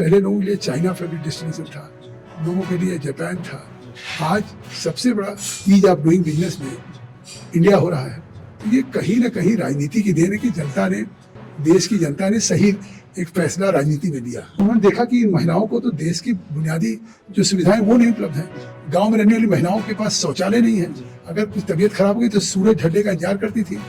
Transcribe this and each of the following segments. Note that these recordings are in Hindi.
पहले लोगों के लिए चाइना फेवरेट डेस्टिनेशन था, लोगों के लिए जापान था। आज सबसे बड़ा ईज ऑफ डूइंग बिजनेस में इंडिया हो रहा है। तो ये कहीं ना कहीं राजनीति की देन है कि जनता ने, देश की जनता ने सही एक फैसला राजनीति में लिया। उन्होंने देखा कि इन महिलाओं को तो देश की बुनियादी जो सुविधाएं वो नहीं उपलब्ध है। गांव में रहने वाली महिलाओं के पास शौचालय नहीं है। अगर कुछ तबीयत खराब हो गई तो सूरज ढलने का इंतजार करती थी।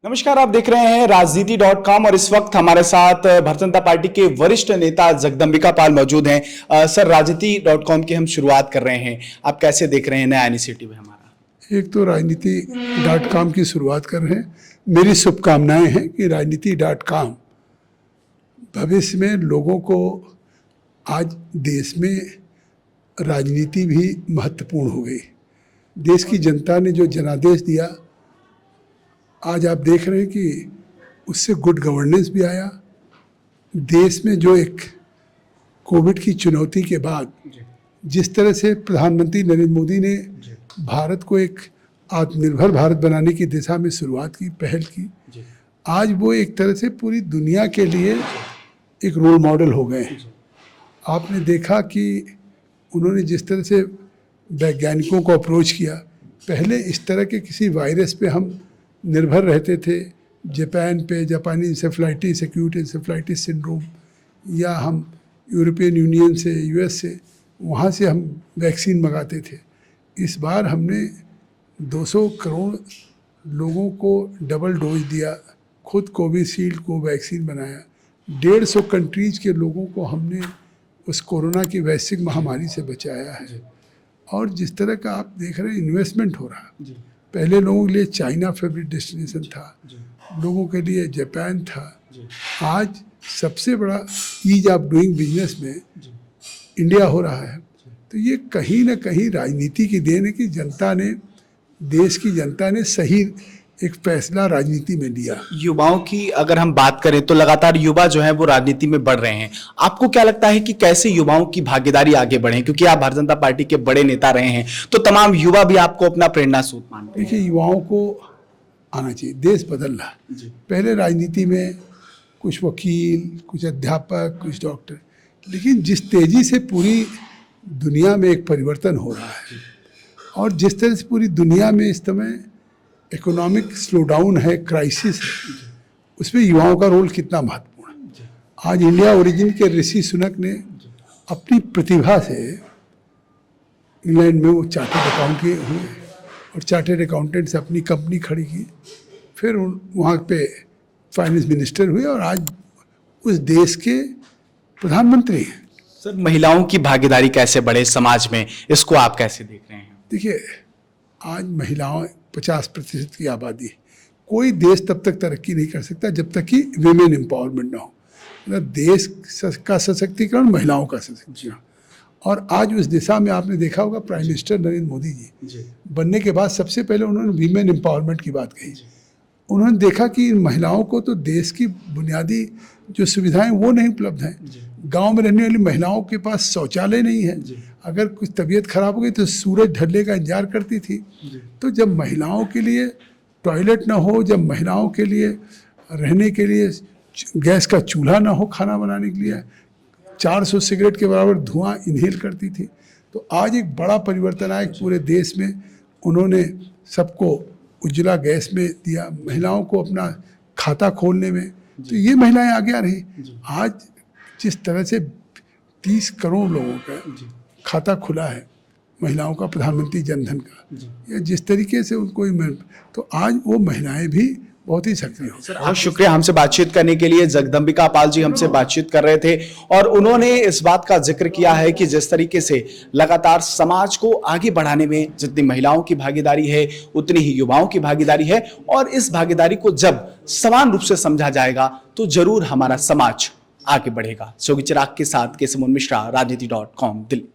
नमस्कार, आप देख रहे हैं राजनीति.com और इस वक्त हमारे साथ भारतीय जनता पार्टी के वरिष्ठ नेता जगदंबिका पाल मौजूद हैं। सर, राजनीति.com की हम शुरुआत कर रहे हैं, आप कैसे देख रहे हैं नया इनिशिएटिव है हमारा? एक तो राजनीति.com की शुरुआत कर रहे हैं। मेरी शुभकामनाएं हैं कि राजनीति.com भविष्य में लोगों को, आज देश में राजनीति भी महत्वपूर्ण हो गई। देश की जनता ने जो जनादेश दिया, आज आप देख रहे हैं कि उससे गुड गवर्नेंस भी आया। देश में जो एक कोविड की चुनौती के बाद जिस तरह से प्रधानमंत्री नरेंद्र मोदी ने भारत को एक आत्मनिर्भर भारत बनाने की दिशा में शुरुआत की, पहल की, आज वो एक तरह से पूरी दुनिया के लिए एक रोल मॉडल हो गए हैं। आपने देखा कि उन्होंने जिस तरह से वैज्ञानिकों को अप्रोच किया, पहले इस तरह के किसी वायरस पे हम निर्भर रहते थे, जापान पे, जापानी इंसेफ्लाइटिस, एक्यूट इंसेफ्लाइटिस सिंड्रोम, या हम यूरोपियन यूनियन से, यूएस से, वहाँ से हम वैक्सीन मंगाते थे। इस बार हमने 200 करोड़ लोगों को डबल डोज दिया, खुद कोविशील्ड को वैक्सीन बनाया। 150 कंट्रीज के लोगों को हमने उस कोरोना की वैश्विक महामारी से बचाया है। और जिस तरह का आप देख रहे हैं इन्वेस्टमेंट हो रहा, पहले लोगों के लिए चाइना फेवरेट डेस्टिनेशन था, लोगों के लिए जापान था। आज सबसे बड़ा ईज ऑफ डूइंग बिजनेस में इंडिया हो रहा है। तो ये कहीं ना कहीं राजनीति की देन है कि जनता ने, देश की जनता ने सही एक फैसला राजनीति में लिया। युवाओं की अगर हम बात करें तो लगातार युवा जो है वो राजनीति में बढ़ रहे हैं। आपको क्या लगता है कि कैसे युवाओं की भागीदारी आगे बढ़े, क्योंकि आप भारतीय जनता पार्टी के बड़े नेता रहे हैं, तो तमाम युवा भी आपको अपना प्रेरणा स्रोत मानते हैं? देखिए, युवाओं को आना चाहिए। देश बदल रहा है। पहले राजनीति में कुछ वकील, कुछ अध्यापक, कुछ डॉक्टर, लेकिन जिस तेजी से पूरी दुनिया में एक परिवर्तन हो रहा है और जिस तरह से पूरी दुनिया में इस समय इकोनॉमिक स्लोडाउन है, क्राइसिस है, उसमें युवाओं का रोल कितना महत्वपूर्ण है। आज इंडिया ओरिजिन के ऋषि सुनक ने अपनी प्रतिभा से इंग्लैंड में वो चार्टर्ड अकाउंटेंट हुए और चार्टर्ड अकाउंटेंट से अपनी कंपनी खड़ी की, फिर वहाँ पे फाइनेंस मिनिस्टर हुए और आज उस देश के प्रधानमंत्री हैं। सर, महिलाओं की भागीदारी कैसे बढ़े समाज में, इसको आप कैसे देख रहे हैं? देखिए, आज महिलाओं 50% की आबादी है। कोई देश तब तक तरक्की नहीं कर सकता जब तक कि विमेन एम्पावरमेंट ना हो। मतलब देश का सशक्तिकरण, महिलाओं का सशक्तिकरण। और आज उस दिशा में आपने देखा होगा, प्राइम मिनिस्टर नरेंद्र मोदी जी बनने के बाद सबसे पहले उन्होंने विमेन एम्पावरमेंट की बात कही। उन्होंने देखा कि इन महिलाओं को तो देश की बुनियादी जो सुविधाएं वो नहीं उपलब्ध हैं। गांव में रहने वाली महिलाओं के पास शौचालय नहीं है। अगर कुछ तबीयत खराब हो गई तो सूरज ढलने का इंतजार करती थी। तो जब महिलाओं के लिए टॉयलेट ना हो, जब महिलाओं के लिए रहने के लिए गैस का चूल्हा ना हो खाना बनाने के लिए, 400 सिगरेट के बराबर धुआं इनहेल करती थी, तो आज एक बड़ा परिवर्तन आया पूरे देश में। उन्होंने सबको उज्ज्वला गैस में दिया, महिलाओं को अपना खाता खोलने में, तो ये महिलाएं आगे आ रही। आज जिस तरह से 30 करोड़ लोगों का खाता खुला है महिलाओं का, प्रधानमंत्री जनधन का, या जिस तरीके से उनको, तो आज वो महिलाएं भी बहुत ही सक्रिय हो। सर, बहुत शुक्रिया हमसे बातचीत करने के लिए। जगदंबिका पाल जी हमसे बातचीत कर रहे थे और उन्होंने इस बात का जिक्र किया है कि जिस तरीके से लगातार समाज को आगे बढ़ाने में जितनी महिलाओं की भागीदारी है उतनी ही युवाओं की भागीदारी है, और इस भागीदारी को जब समान रूप से समझा जाएगा तो जरूर हमारा समाज आगे बढ़ेगा। योगी चिराग के साथ केसमोहन मिश्रा, राजनीति.com, दिल्ली।